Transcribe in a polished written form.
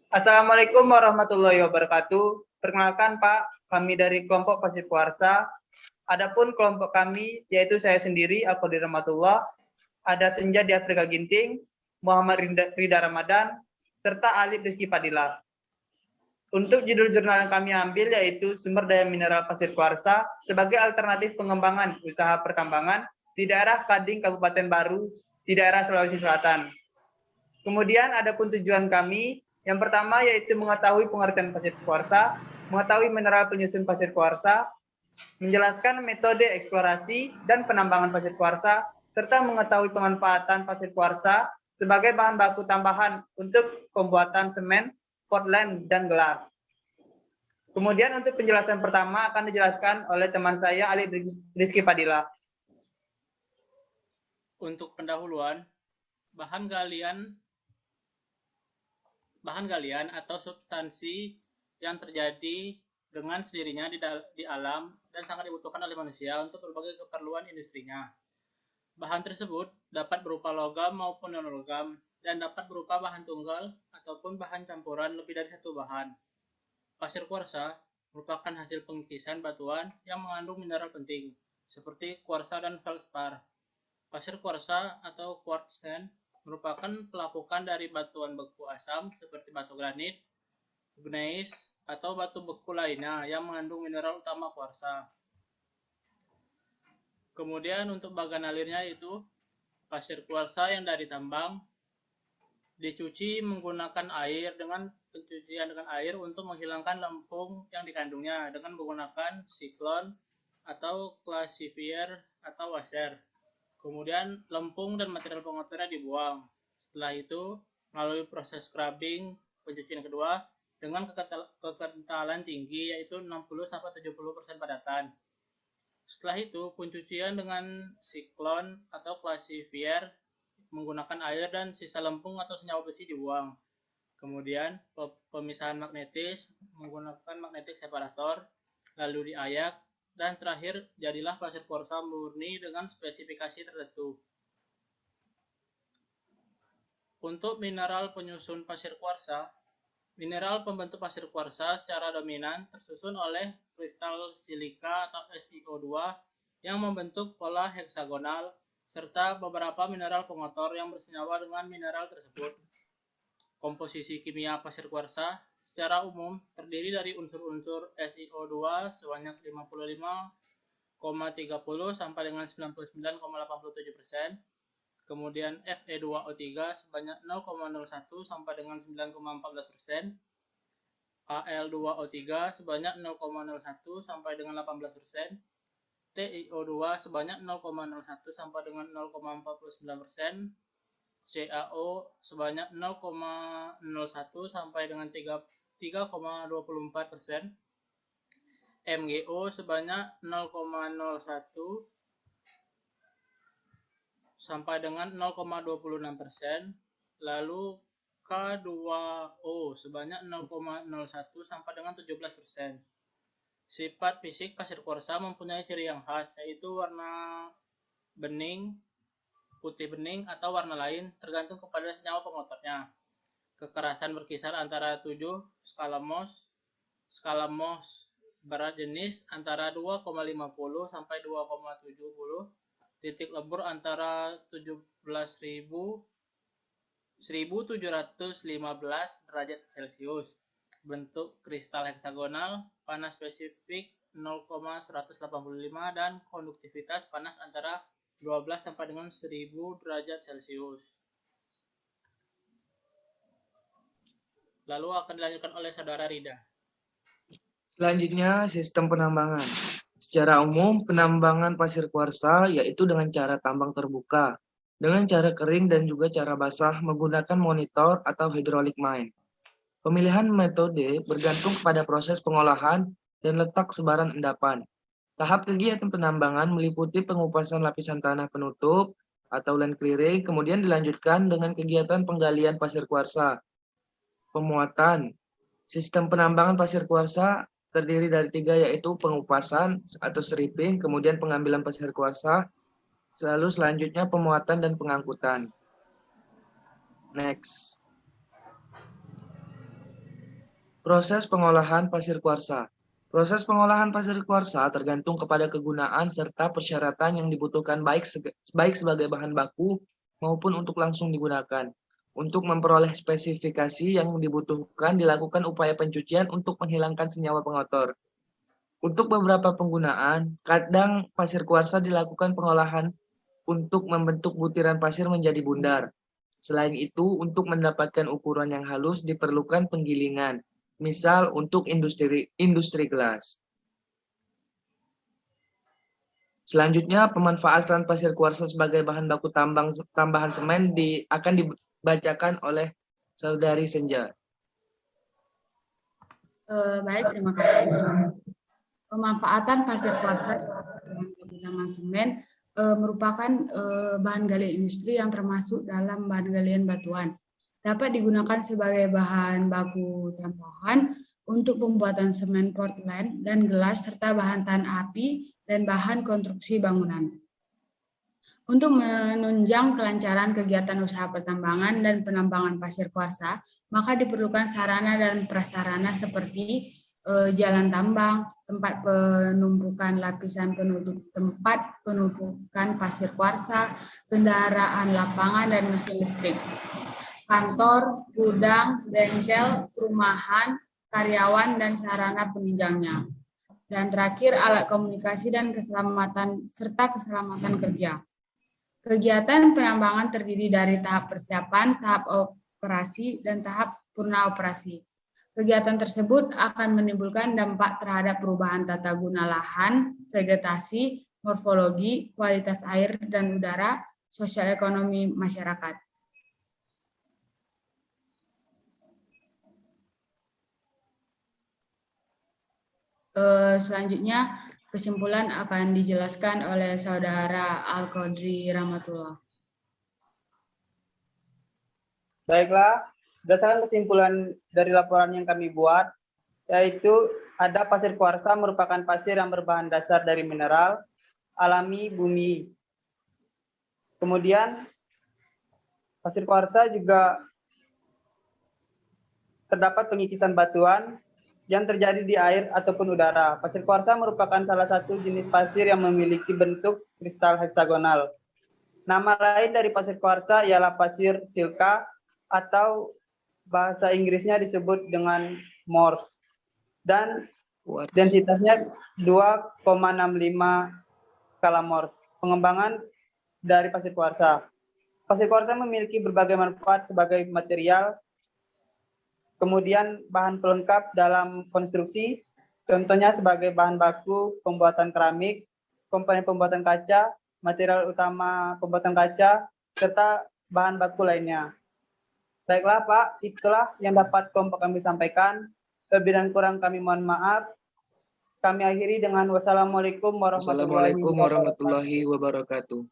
Assalamualaikum warahmatullahi wabarakatuh. Perkenalkan Pak, kami dari kelompok Pasir Kuarsa. Adapun kelompok kami yaitu saya sendiri, Al-Qadir Rahmatullah, ada Senja di Afrika Ginting, Muhammad Rida Ramadan, serta Alif Rizky Fadilah. Untuk judul jurnal yang kami ambil yaitu Sumber Daya Mineral Pasir Kuarsa sebagai alternatif pengembangan usaha pertambangan di daerah Kading Kabupaten Baru di daerah Sulawesi Selatan. Kemudian adapun tujuan kami, yang pertama yaitu mengetahui pengertian pasir kuarsa, mengetahui mineral penyusun pasir kuarsa, menjelaskan metode eksplorasi dan penambangan pasir kuarsa, serta mengetahui pemanfaatan pasir kuarsa sebagai bahan baku tambahan untuk pembuatan semen, Portland, dan gelas. Kemudian untuk penjelasan pertama akan dijelaskan oleh teman saya, Ali Rizky Fadilah. Untuk pendahuluan, bahan galian atau substansi yang terjadi dengan sendirinya di alam dan sangat dibutuhkan oleh manusia untuk berbagai keperluan industrinya. Bahan tersebut dapat berupa logam maupun non-logam dan dapat berupa bahan tunggal ataupun bahan campuran lebih dari satu bahan. Pasir kuarsa merupakan hasil pengikisan batuan yang mengandung mineral penting, seperti kuarsa dan feldspar. Pasir kuarsa atau quartz sand merupakan pelapukan dari batuan beku asam seperti batu granit, gneiss, atau batu beku lainnya yang mengandung mineral utama kuarsa. Kemudian untuk bagan alirnya itu pasir kuarsa yang dari tambang dicuci menggunakan air dengan pencucian dengan air untuk menghilangkan lempung yang dikandungnya dengan menggunakan siklon atau classifier atau washer. Kemudian lempung dan material pengotornya dibuang. Setelah itu melalui proses scrubbing pencucian kedua dengan kekentalan tinggi yaitu 60-70% padatan. Setelah itu, pencucian dengan siklon atau classifier menggunakan air dan sisa lempung atau senyawa besi dibuang. Kemudian, pemisahan magnetis menggunakan magnetic separator, lalu diayak, dan terakhir jadilah pasir kuarsa murni dengan spesifikasi tertentu. Untuk mineral penyusun pasir kuarsa, mineral pembentuk pasir kuarsa secara dominan tersusun oleh kristal silika atau SiO2 yang membentuk pola heksagonal serta beberapa mineral pengotor yang bersenyawa dengan mineral tersebut. Komposisi kimia pasir kuarsa secara umum terdiri dari unsur-unsur SiO2 sebanyak 55,30 sampai dengan 99,87%, kemudian Fe2O3 sebanyak 0,01 sampai dengan 9,14%, Al2O3 sebanyak 0,01 sampai dengan 18%, TiO2 sebanyak 0,01 sampai dengan 0,49%, CaO sebanyak 0,01 sampai dengan 3,24%, MgO sebanyak 0,01 sampai dengan 0,26%, lalu K2O sebanyak 0,01 sampai dengan 17%. Sifat fisik pasir kuarsa mempunyai ciri yang khas, yaitu warna bening, putih bening, atau warna lain tergantung kepada senyawa pengotornya. Kekerasan berkisar antara 7 skala Mohs berat jenis antara 2,50 sampai 2,70, titik lebur antara 17.715 derajat Celcius. Bentuk kristal heksagonal, panas spesifik 0,185 dan konduktivitas panas antara 12 sampai dengan 1000 derajat Celcius. Lalu akan dilanjutkan oleh saudara Rida. Selanjutnya, sistem penambangan. Secara umum, penambangan pasir kuarsa yaitu dengan cara tambang terbuka, dengan cara kering dan juga cara basah menggunakan monitor atau hydraulic mine. Pemilihan metode bergantung pada proses pengolahan dan letak sebaran endapan. Tahap kegiatan penambangan meliputi pengupasan lapisan tanah penutup atau land clearing, kemudian dilanjutkan dengan kegiatan penggalian pasir kuarsa. Pemuatan. Sistem penambangan pasir kuarsa terdiri dari 3, yaitu pengupasan atau stripping, kemudian pengambilan pasir kuarsa, lalu selanjutnya pemuatan dan pengangkutan. Next. Proses pengolahan pasir kuarsa. Proses pengolahan pasir kuarsa tergantung kepada kegunaan serta persyaratan yang dibutuhkan baik sebagai bahan baku maupun untuk langsung digunakan. Untuk memperoleh spesifikasi yang dibutuhkan, dilakukan upaya pencucian untuk menghilangkan senyawa pengotor. Untuk beberapa penggunaan, kadang pasir kuarsa dilakukan pengolahan untuk membentuk butiran pasir menjadi bundar. Selain itu, untuk mendapatkan ukuran yang halus diperlukan penggilingan, misal untuk industri gelas. Selanjutnya, pemanfaatan pasir kuarsa sebagai bahan baku tambahan semen akan dibacakan oleh Saudari Senja. Baik, terima kasih. Pemanfaatan pasir kuarsa sebagai tambahan semen merupakan bahan galian industri yang termasuk dalam bahan galian batuan. Dapat digunakan sebagai bahan baku tambahan untuk pembuatan semen Portland dan gelas serta bahan tahan api dan bahan konstruksi bangunan. Untuk menunjang kelancaran kegiatan usaha pertambangan dan penambangan pasir kuarsa, maka diperlukan sarana dan prasarana seperti jalan tambang, tempat penumpukan lapisan penutup tempat penumpukan pasir kuarsa, kendaraan lapangan dan mesin listrik, kantor, gudang, bengkel, perumahan, karyawan, dan sarana penunjangnya. Dan terakhir, alat komunikasi dan keselamatan serta keselamatan kerja. Kegiatan penambangan terdiri dari tahap persiapan, tahap operasi, dan tahap purna operasi. Kegiatan tersebut akan menimbulkan dampak terhadap perubahan tata guna lahan, vegetasi, morfologi, kualitas air dan udara, sosial ekonomi masyarakat. Selanjutnya, kesimpulan akan dijelaskan oleh Saudara Al-Qadri Rahmatullah. Baiklah, berdasarkan kesimpulan dari laporan yang kami buat, yaitu ada pasir kuarsa merupakan pasir yang berbahan dasar dari mineral alami bumi. Kemudian, pasir kuarsa juga terdapat pengikisan batuan yang terjadi di air ataupun udara. Pasir kuarsa merupakan salah satu jenis pasir yang memiliki bentuk kristal heksagonal. Nama lain dari pasir kuarsa ialah pasir silka atau bahasa Inggrisnya disebut dengan Morse. Dan densitasnya 2,65 skala Morse. Pengembangan dari pasir kuarsa. Pasir kuarsa memiliki berbagai manfaat sebagai material, kemudian bahan pelengkap dalam konstruksi, contohnya sebagai bahan baku pembuatan keramik, komponen pembuatan kaca, material utama pembuatan kaca, serta bahan baku lainnya. Baiklah Pak, itulah yang dapat kelompok kami sampaikan. Lebih dan kurang kami mohon maaf. Kami akhiri dengan wassalamualaikum warahmatullahi wabarakatuh.